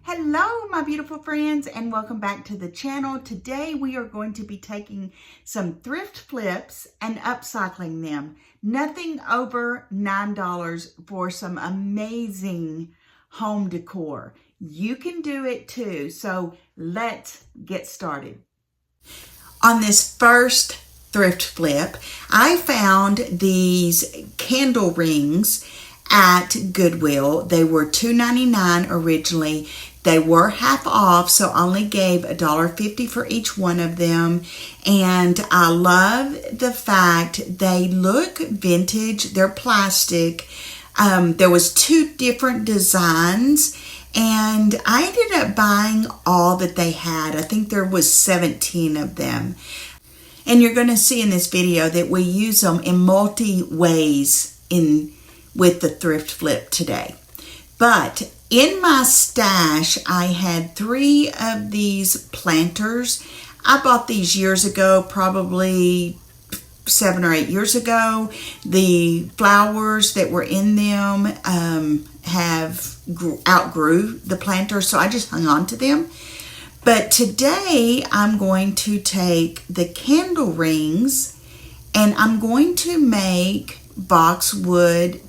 Hello, my beautiful friends, and welcome back to the channel. Today we are going to be taking some thrift flips and upcycling them. Nothing over $9 for some amazing home decor. You can do it too, so let's get started. On this first thrift flip, I found these candle rings at Goodwill. They were $2.99 originally. They were half off, so only gave $1.50 for each one of them. And I love the fact they look vintage. They're plastic. There was 2 different designs, and I ended up buying all that they had. I think there was 17 of them. And you're going to see in this video that we use them in multi ways with the thrift flip today. But in my stash, I had 3 of these planters. I bought these years ago, probably 7 or 8 years ago. The flowers that were in them outgrew the planter, so I just hung on to them. But today I'm going to take the candle rings and I'm going to make boxwood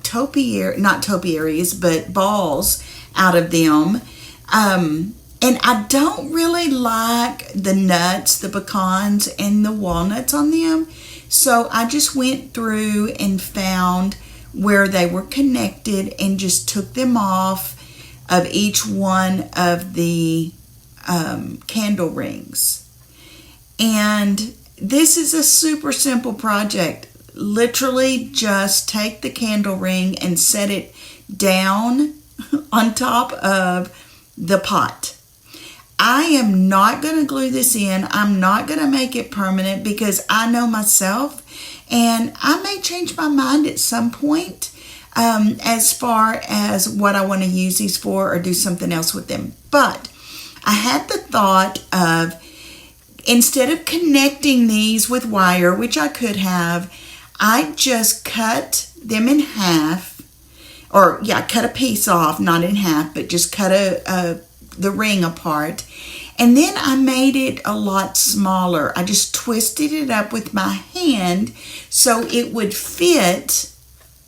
not topiaries, but balls out of them. And I don't really like the nuts, the pecans, and the walnuts on them. So I just went through and found where they were connected and just took them off of each one of the candle rings. And this is a super simple project. Literally just take the candle ring and set it down on top of the pot. I am not going to glue this in. I'm not going to make it permanent because I know myself and I may change my mind at some point as far as what I want to use these for or do something else with them. But I had the thought of, instead of connecting these with wire, which I could have, I just cut them in half, cut a piece off, not in half, but just cut the ring apart. And then I made it a lot smaller. I just twisted it up with my hand so it would fit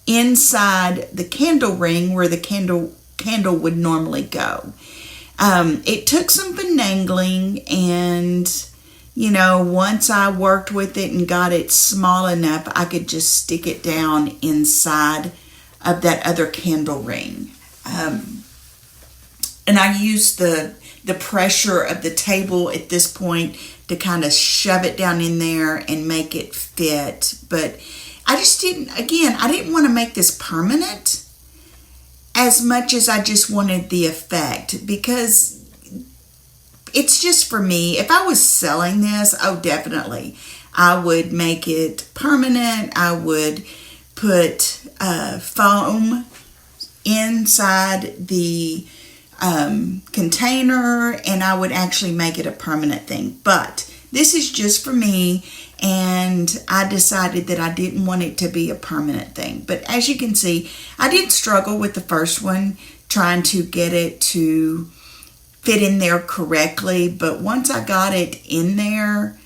inside the candle ring where the candle would normally go. It took some finagling, and once I worked with it and got it small enough, I could just stick it down inside of that other candle ring. And I used the pressure of the table at this point to kind of shove it down in there and make it fit. But I didn't want to make this permanent as much as I just wanted the effect, because it's just for me. If I was selling this, oh, definitely, I would make it permanent. I would put foam inside the container, and I would actually make it a permanent thing. But this is just for me, and I decided that I didn't want it to be a permanent thing. But as you can see, I did struggle with the first one, trying to get it to fit in there correctly, but once I got it in there,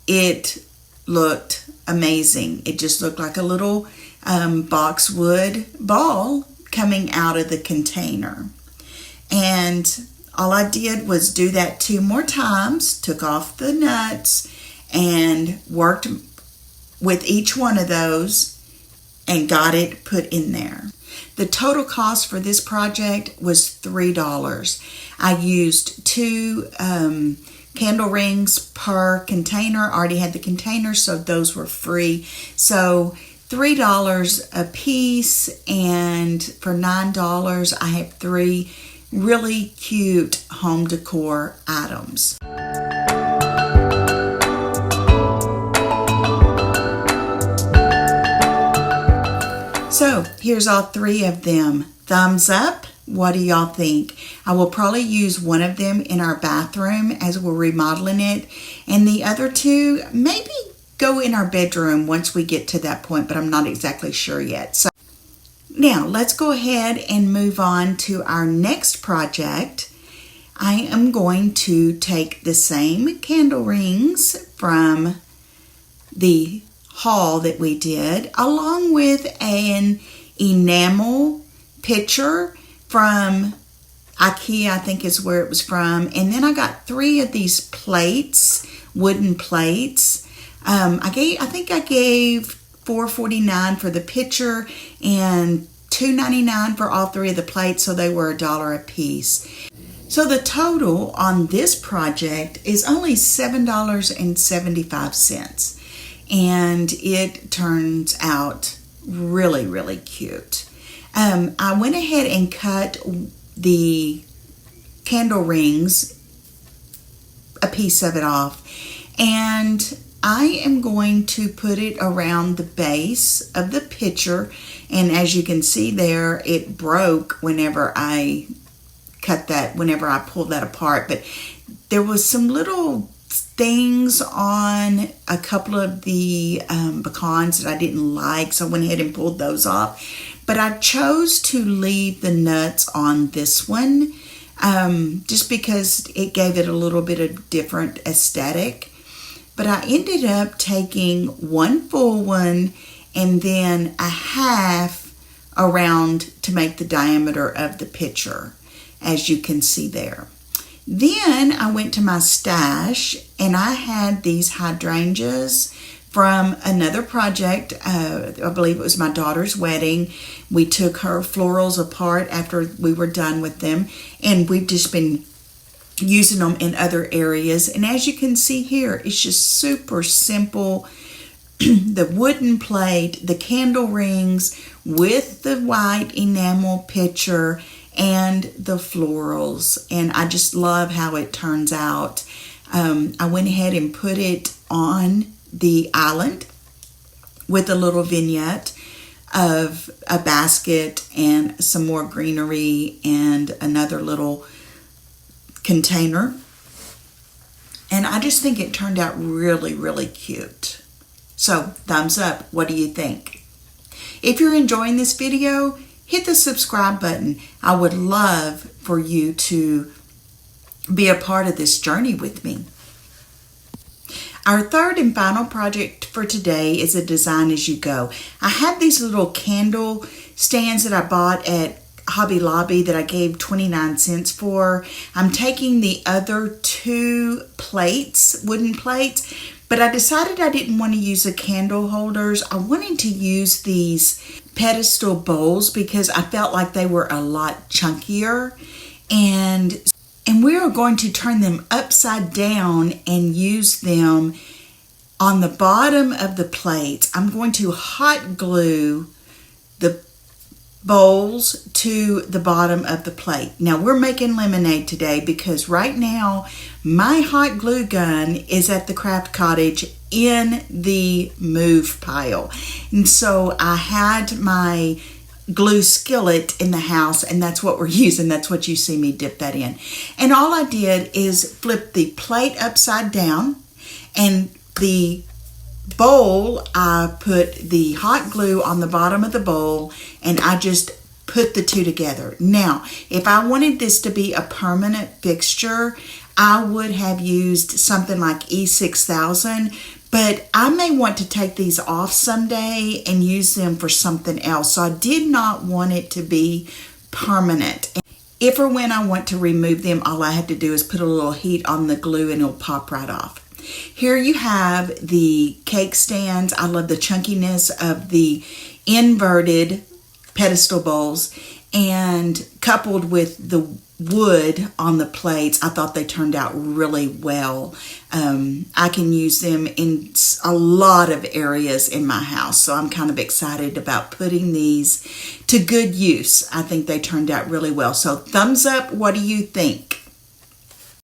it looked amazing. It just looked like a little boxwood ball coming out of the container. And all I did was do that 2 more times, took off the nuts, and worked with each one of those and got it put in there. The total cost for this project was $3. I used 2 candle rings per container. I already had the container, so those were free. So $3 a piece, and for $9, I have 3 really cute home decor items. So here's all 3 of them. Thumbs up. What do y'all think? I will probably use one of them in our bathroom as we're remodeling it, and the other 2 maybe go in our bedroom once we get to that point, but I'm not exactly sure yet. So now let's go ahead and move on to our next project. I am going to take the same candle rings from the haul that we did, along with an enamel pitcher from IKEA, I think is where it was from. And then I got 3 of these plates, wooden plates. I think I gave $4.49 for the pitcher and $2.99 for all 3 of the plates, so they were $1 a piece. So the total on this project is only $7.75, and it turns out really, really cute. I went ahead and cut the candle rings, a piece of it off, and I am going to put it around the base of the pitcher, and as you can see there, it broke whenever I cut that, whenever I pulled that apart. But there was some little things on a couple of the pecans that I didn't like, so I went ahead and pulled those off. But I chose to leave the nuts on this one just because it gave it a little bit of different aesthetic. But I ended up taking 1 full one and then a half around to make the diameter of the pitcher, as you can see there. Then I went to my stash and I had these hydrangeas from another project. I believe it was my daughter's wedding. We took her florals apart after we were done with them, and we've just been using them in other areas. And as you can see here, it's just super simple. The wooden plate, the candle rings with the white enamel pitcher and the florals, and I just love how it turns out. I went ahead and put it on the island with a little vignette of a basket and some more greenery and another little container, and I just think it turned out really, really cute. So thumbs up. What do you think? If you're enjoying this video, hit the subscribe button. I would love for you to be a part of this journey with me. Our third and final project for today is a design as you go. I have these little candle stands that I bought at Hobby Lobby that I gave 29 cents for. I'm taking the other 2 plates, wooden plates, but I decided I didn't want to use the candle holders. I wanted to use these pedestal bowls because I felt like they were a lot chunkier, and we are going to turn them upside down and use them on the bottom of the plates. I'm going to hot glue the bowls to the bottom of the plate. Now we're making lemonade today because right now my hot glue gun is at the craft cottage in the move pile, and so I had my glue skillet in the house, and that's what we're using. That's what you see me dip that in. And all I did is flip the plate upside down, and the bowl, I put the hot glue on the bottom of the bowl, and I just put the 2 together. Now, if I wanted this to be a permanent fixture, I would have used something like E6000, but I may want to take these off someday and use them for something else. So I did not want it to be permanent. If or when I want to remove them, all I have to do is put a little heat on the glue and it'll pop right off. Here you have the cake stands. I love the chunkiness of the inverted pedestal bowls, and coupled with the wood on the plates, I thought they turned out really well. I can use them in a lot of areas in my house, so I'm kind of excited about putting these to good use. I think they turned out really well. So thumbs up. What do you think?